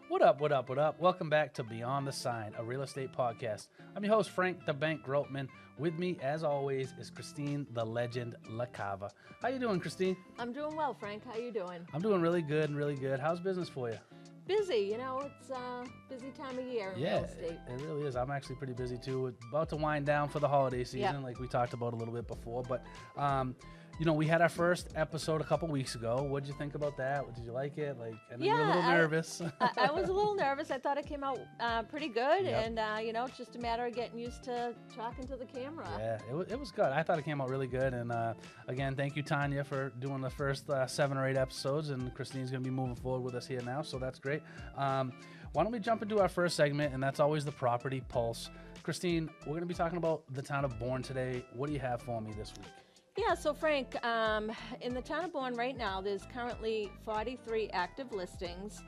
What up, what up, what up? Welcome back to Beyond the Sign, a real estate podcast. I'm your host, Frank the Bank Grotman. With me, as always, is Christine the Legend LaCava. How you doing, Christine? I'm doing well, Frank. How you doing? I'm doing really good, really good. How's business for you? Busy. It's a busy time of year in real estate. It really is. I'm actually pretty busy, too. We're about to wind down for the holiday season, Yep. like we talked about a little bit before. But, we had our first episode a couple weeks ago. What did you think about that? Did you like it? I know you're a little nervous. I was a little nervous. I thought it came out pretty good, Yep. and it's just a matter of getting used to talking to the camera. Yeah, it was good. I thought it came out really good. And again, thank you, Tanya, for doing the first 7 or 8 episodes. And Christine's going to be moving forward with us here now, so that's great. Why don't we jump into our first segment, and that's always the Property Pulse. Christine, we're going to be talking about the town of Bourne today. What do you have for me this week? Yeah, so Frank, in the town of Bourne right now, there's currently 43 active listings.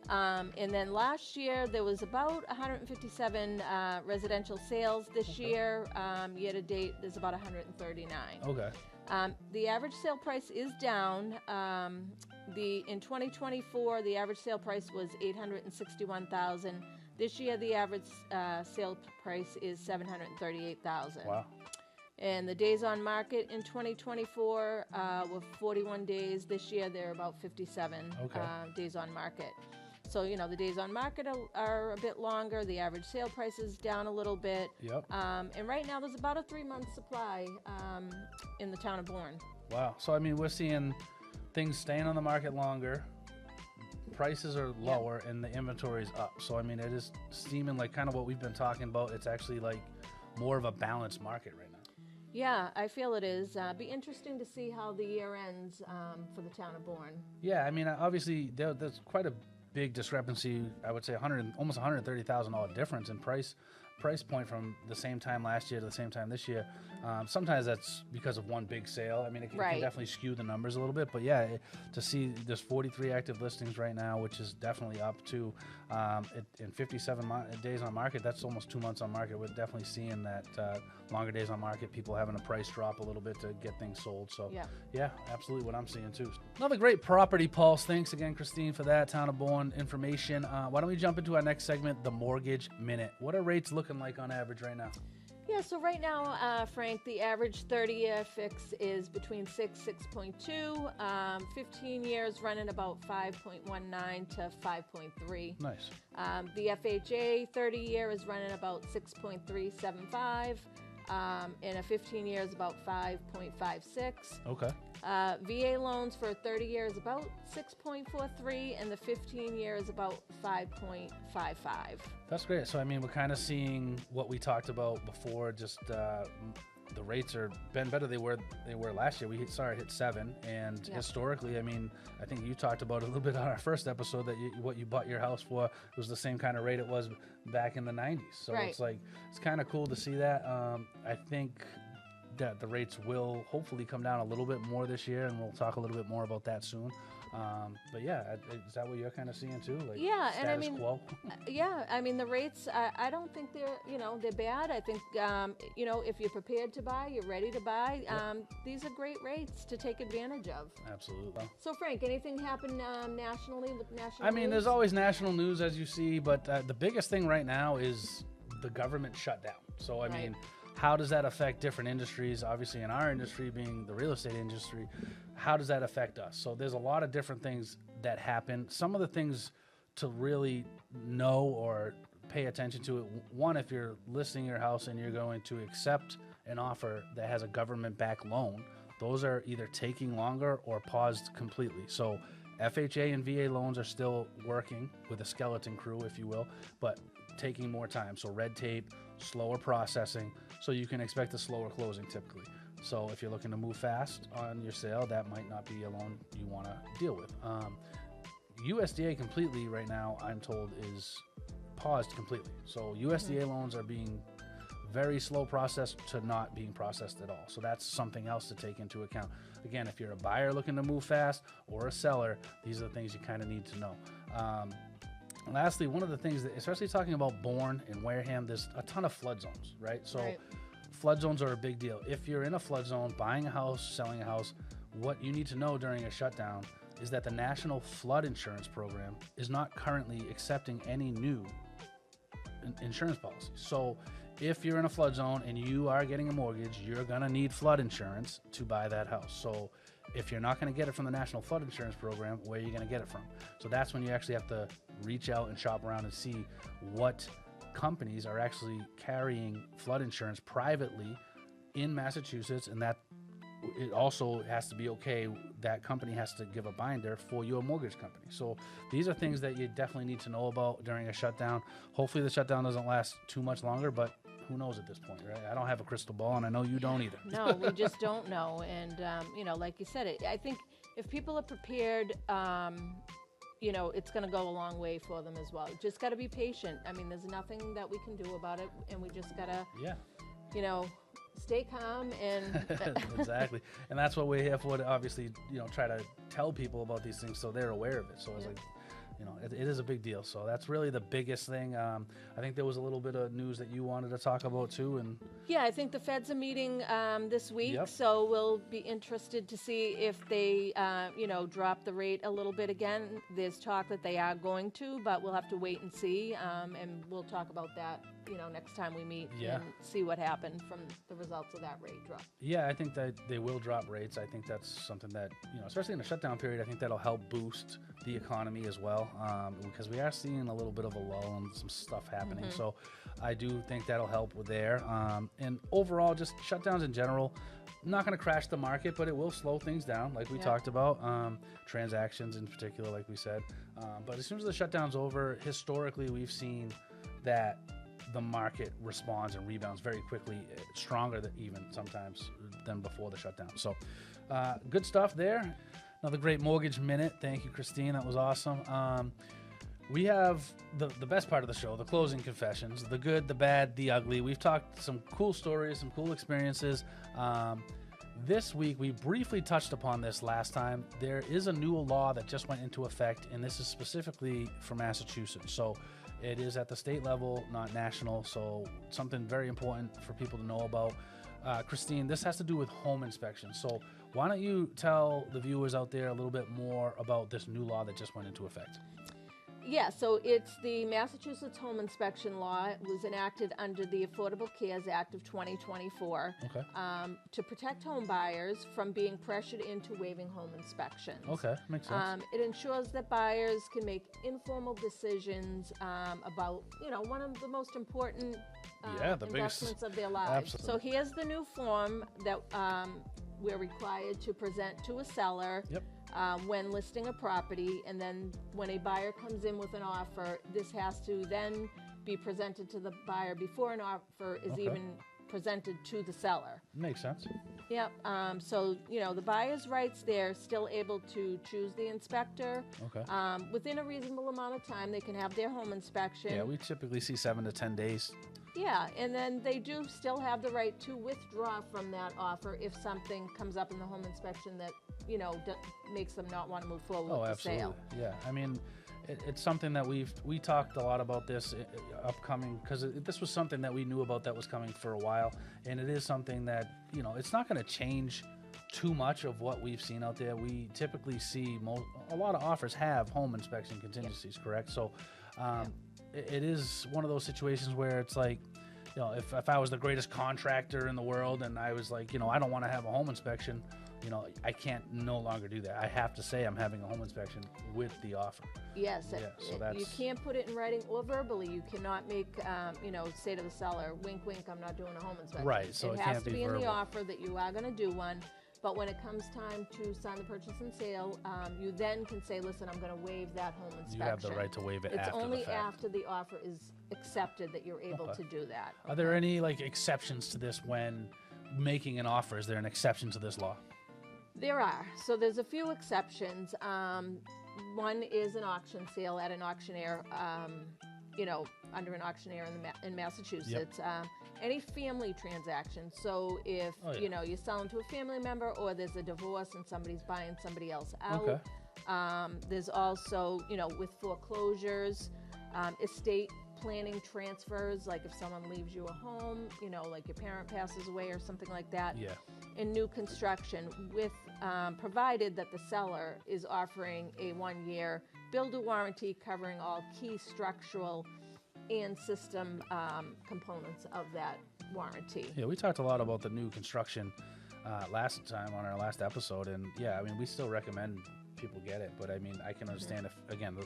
And then last year, there was about 157 residential sales. This year, year to date, there's about 139. Okay. The average sale price is down. In 2024, the average sale price was $861,000. This year, the average sale price is $738,000. Wow. And the days on market in 2024 were 41 days. This year, they're about 57 days on market. So, the days on market are a bit longer. The average sale price is down a little bit. Yep. And right now, there's about a 3-month supply in the town of Bourne. Wow. So, we're seeing things staying on the market longer. Prices are lower, and the inventory is up. So, it is seeming like kind of what we've been talking about. It's actually like more of a balanced market right now. Yeah, I feel it is. Be interesting to see how the year ends for the town of Bourne. Yeah, obviously there's quite a big discrepancy. I would say almost $130,000 difference in price point from the same time last year to the same time this year. Sometimes that's because of one big sale. It can definitely skew the numbers a little bit. But yeah, to see there's 43 active listings right now, which is definitely up to in 57 days on market. That's almost 2 months on market. We're definitely seeing that longer days on market, people having a price drop a little bit to get things sold. So yeah, absolutely what I'm seeing too. Another great property pulse. Thanks again, Christine, for that Town of Bourne information. Why don't we jump into our next segment, the Mortgage Minute. What are rates looking like on average right now? Yeah, so right now, Frank, the average 30-year fix is between 6.2, 15 years running about 5.19 to 5.3. Nice. The FHA 30-year is running about 6.375, and a 15-year is about 5.56. Okay. VA loans for 30 years about 6.43, and the 15-year is about 5.55. That's great. So, we're kind of seeing what we talked about before. Just the rates are been better. They were last year. We hit 7, and historically, I think you talked about it a little bit on our first episode that what you bought your house for was the same kind of rate it was back in the 90s. So it's kind of cool to see that. I think that the rates will hopefully come down a little bit more this year, and we'll talk a little bit more about that soon. But yeah, is that what you're kind of seeing too? Status quo? The rates, I don't think they're bad. I think, if you're prepared to buy, you're ready to buy, these are great rates to take advantage of. Absolutely. So Frank, anything happen nationally with national news? There's always national news, as you see, but the biggest thing right now is the government shutdown. So, how does that affect different industries? Obviously, in our industry, being the real estate industry, how does that affect us? So there's a lot of different things that happen. Some of the things to really know or pay attention to it. One, if you're listing your house and you're going to accept an offer that has a government-backed loan, those are either taking longer or paused completely. So FHA and VA loans are still working with a skeleton crew, if you will, but taking more time. So red tape, slower processing, so you can expect a slower closing typically. So if you're looking to move fast on your sale, that might not be a loan you want to deal with. USDA completely right now, I'm told, is paused completely. So USDA loans are being very slow processed to not being processed at all. So that's something else to take into account. Again, if you're a buyer looking to move fast or a seller, these are the things you kind of need to know. Lastly, one of the things that, especially talking about Bourne and Wareham, there's a ton of flood zones, right? So flood zones are a big deal. If you're in a flood zone, buying a house, selling a house, what you need to know during a shutdown, is that the National Flood Insurance Program is not currently accepting any new insurance policies. So if you're in a flood zone and you are getting a mortgage, you're going to need flood insurance to buy that house. So if you're not going to get it from the National Flood Insurance Program, where are you going to get it from? So that's when you actually have to reach out and shop around and see what companies are actually carrying flood insurance privately in Massachusetts, and that it also has to be okay. That company has to give a binder for your mortgage company. So these are things that you definitely need to know about during a shutdown. Hopefully the shutdown doesn't last too much longer, but who knows at this point, right? I don't have a crystal ball, and I know you don't either. No, we just don't know. And, like you said, I think if people are prepared, it's going to go a long way for them as well. Just got to be patient. I mean, there's nothing that we can do about it, and we just got to, stay calm and exactly. And that's what we're here for, to obviously, try to tell people about these things so they're aware of it. So it's like, it is a big deal. So that's really the biggest thing. I think there was a little bit of news that you wanted to talk about too. And yeah, I think the Feds are meeting this week. Yep. So we'll be interested to see if they, drop the rate a little bit again. There's talk that they are going to, but we'll have to wait and see. And we'll talk about that, next time we meet and see what happened from the results of that rate drop. Yeah, I think that they will drop rates. I think that's something that, especially in a shutdown period, I think that'll help boost the economy as well, because we are seeing a little bit of a lull and some stuff happening. Mm-hmm. So I do think that'll help with there. And overall, just shutdowns in general, not going to crash the market, but it will slow things down, like we talked about. Transactions in particular, like we said. But as soon as the shutdown's over, historically, we've seen that the market responds and rebounds very quickly, stronger than even sometimes than before the shutdown. So good stuff there. Another great mortgage minute. Thank you, Christine. That was awesome. We have the best part of the show, the closing confessions, the good, the bad, the ugly. We've talked some cool stories, some cool experiences. This week, we briefly touched upon this last time. There is a new law that just went into effect, and this is specifically for Massachusetts. So it is at the state level, not national. So something very important for people to know about. Christine, this has to do with home inspections. So why don't you tell the viewers out there a little bit more about this new law that just went into effect? Yeah, so it's the Massachusetts Home Inspection Law. It was enacted under the Affordable Cares Act of 2024 to protect home buyers from being pressured into waiving home inspections. Okay, makes sense. It ensures that buyers can make informal decisions about, one of the most important investments of their lives. Absolutely. So here's the new form that we're required to present to a seller. Yep. When listing a property, and then when a buyer comes in with an offer, this has to then be presented to the buyer before an offer is even presented to the seller. Makes sense. Yep. So, the buyer's rights, they're still able to choose the inspector. Okay. Within a reasonable amount of time, they can have their home inspection. Yeah, we typically see 7 to 10 days. Yeah, and then they do still have the right to withdraw from that offer if something comes up in the home inspection that, makes them not want to move forward with the sale. Yeah, I mean, it's something that we talked a lot about this upcoming, because this was something that we knew about that was coming for a while, and it is something that, it's not going to change too much of what we've seen out there. We typically see a lot of offers have home inspection contingencies, correct? So it is one of those situations where it's like, if I was the greatest contractor in the world and I was like, I don't want to have a home inspection, I can't no longer do that. I have to say I'm having a home inspection with the offer. Yes, so you can't put it in writing or verbally. You cannot make, say to the seller, wink, wink, I'm not doing a home inspection. Right, so it has can't to be be in verbal. the offer that you are going to do one. But when it comes time to sign the purchase and sale, you then can say, listen, I'm going to waive that home inspection. You have the right to waive it it's after the only fact. after the offer is accepted that you're able to do that. Are there any exceptions to this when making an offer? Is there an exception to this law? There are. So there's a few exceptions. One is an auction sale at an auctioneer, under an auctioneer in Massachusetts. Yep. Any family transaction. So if, you're selling to a family member or there's a divorce and somebody's buying somebody else out. Okay. There's also, with foreclosures, estate planning transfers, like if someone leaves you a home, like your parent passes away or something like that. Yeah. in new construction, with provided that the seller is offering a 1-year builder warranty covering all key structural and system components of that warranty. Yeah, we talked a lot about the new construction last time on our last episode, and yeah, I mean, we still recommend people get it, but I mean, I can understand if, again,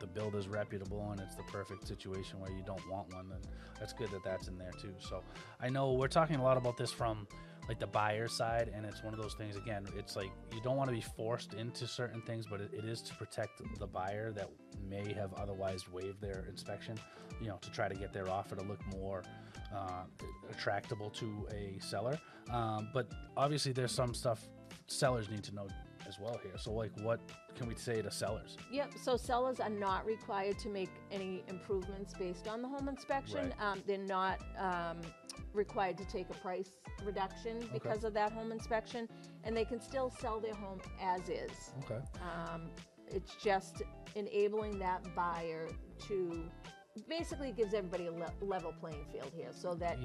the builder's reputable and it's the perfect situation where you don't want one, then that's good that that's in there too. So I know we're talking a lot about this from like the buyer side, and it's one of those things, again, it's like you don't want to be forced into certain things, but it is to protect the buyer that may have otherwise waived their inspection, you know, to try to get their offer to look more attractable to a seller. But obviously there's some stuff sellers need to know as well here. So like, what can we say to sellers? Yep, so sellers are not required to make any improvements based on the home inspection. Right. They're not required to take a price reduction because of that home inspection, and they can still sell their home as is. Okay. It's just enabling that buyer to basically gives everybody a level playing field here, so that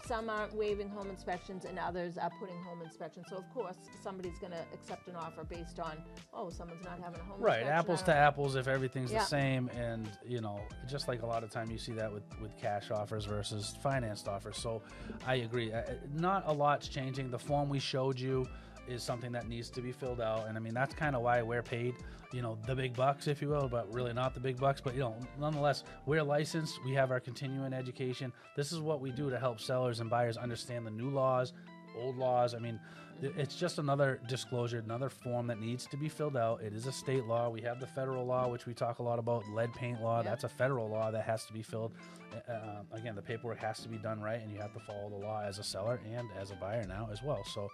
some aren't waiving home inspections and others are putting home inspections. So of course somebody's going to accept an offer based on, oh, someone's not having a home inspection. Right, apples to apples if everything's the same, and you know, just like a lot of time you see that with cash offers versus financed offers. So I agree, not a lot's changing. The form we showed you is something that needs to be filled out, and I mean, that's kind of why we're paid, you know, the big bucks, if you will, but really not the big bucks. But you know, nonetheless, we're licensed, we have our continuing education. This is what we do to help sellers and buyers understand the new laws, old laws. I mean, it's just another disclosure, another form that needs to be filled out. It is a state law. We have the federal law, which we talk a lot about, lead paint law. That's a federal law that has to be filled. Again, the paperwork has to be done right, and you have to follow the law as a seller and as a buyer now as well. So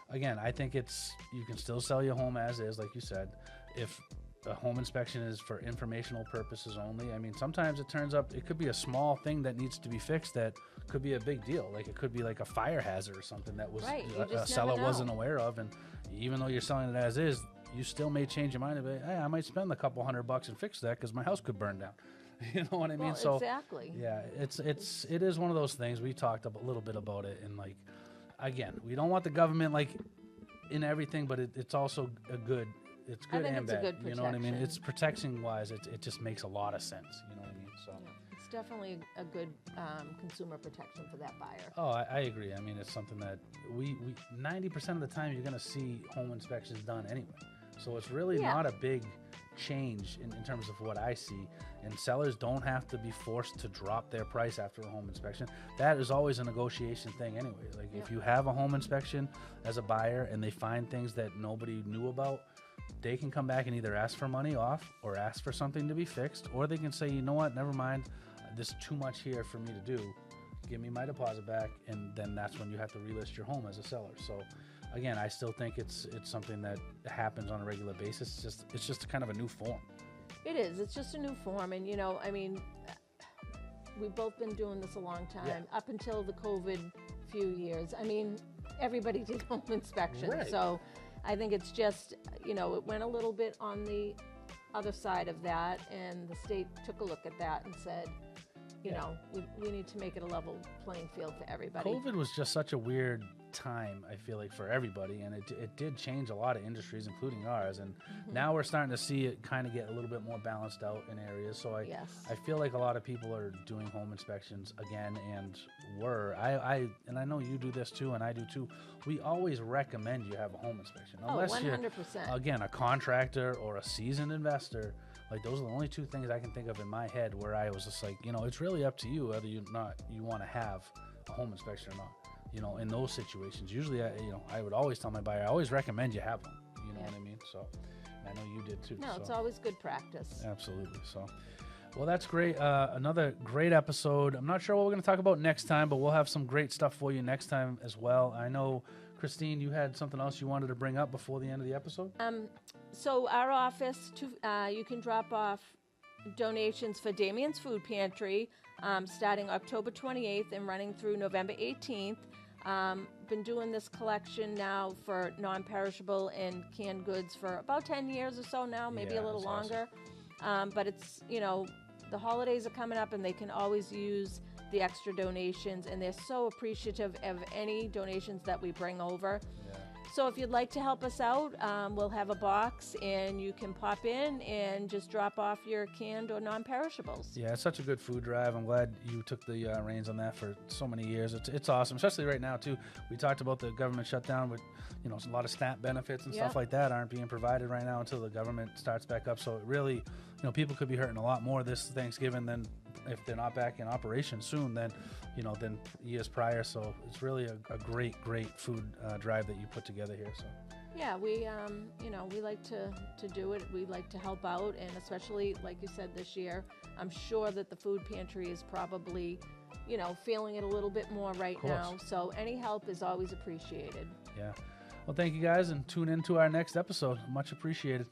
again, I think you can still sell your home as is, like you said. If a home inspection is for informational purposes only, I mean, sometimes it turns up, it could be a small thing that needs to be fixed that could be a big deal. Like it could be like a fire hazard or something that was a seller wasn't aware of, and even though you're selling it as is, you still may change your mind and be, hey, I might spend a couple $100 and fix that because my house could burn down. You know what I mean? Well, so exactly. Yeah, it is one of those things. We talked a little bit about it, and like, again, we don't want the government like in everything, but it's also it's good and bad. Good you know what I mean? It's protection wise. It just makes a lot of sense. You know what I mean? So it's definitely a good consumer protection for that buyer. Oh, I agree. I mean, it's something that we 90% of the time you're going to see home inspections done anyway. So it's really not a big change in terms of what I see. And sellers don't have to be forced to drop their price after a home inspection. That is always a negotiation thing anyway. Like if you have a home inspection as a buyer and they find things that nobody knew about, they can come back and either ask for money off or ask for something to be fixed, or they can say, you know what, never mind, there's too much here for me to do. Give me my deposit back, and then that's when you have to relist your home as a seller. So again, I still think it's something that happens on a regular basis. It's just kind of a new form. It is. It's just a new form, and you know, I mean, we've both been doing this a long time. Up until the COVID few years, I mean, everybody did home inspections. Right. So I think it's just, you know, it went a little bit on the other side of that, and the state took a look at that and said, you know, we need to make it a level playing field for everybody. COVID was just such a weird time, I feel like, for everybody, and it did change a lot of industries, including ours, and now we're starting to see it kind of get a little bit more balanced out in areas. So I feel like a lot of people are doing home inspections again, and and I know you do this too, and I do too. We always recommend you have a home inspection, unless 100%. you're, again, a contractor or a seasoned investor. Like, those are the only two things I can think of in my head where I was just like, you know, it's really up to you whether you want to have a home inspection or not. You know, in those situations, usually, I would always tell my buyer, I always recommend you have one. You know what I mean? So, and I know you did too. No, it's always good practice. Absolutely. So, well, that's great. Another great episode. I'm not sure what we're going to talk about next time, but we'll have some great stuff for you next time as well. I know, Christine, you had something else you wanted to bring up before the end of the episode? So our office, you can drop off donations for Damien's Food Pantry starting October 28th and running through November 18th. Been doing this collection now for non-perishable and canned goods for about 10 years or so now, maybe a little longer. Awesome. But it's, you know, the holidays are coming up, and they can always use the extra donations, and they're so appreciative of any donations that we bring over. Yeah. So if you'd like to help us out, we'll have a box, and you can pop in and just drop off your canned or non-perishables. Yeah, it's such a good food drive. I'm glad you took the reins on that for so many years. It's awesome, especially right now too. We talked about the government shutdown with, a lot of SNAP benefits and stuff like that aren't being provided right now until the government starts back up. So it really, people could be hurting a lot more this Thanksgiving than if they're not back in operation soon than years prior. So it's really a great food drive that you put together here. So yeah, we like to do it. We like to help out, and especially like you said this year, I'm sure that the food pantry is probably feeling it a little bit more right now. So any help is always appreciated. Yeah. Well, thank you guys, and tune in to our next episode. Much appreciated.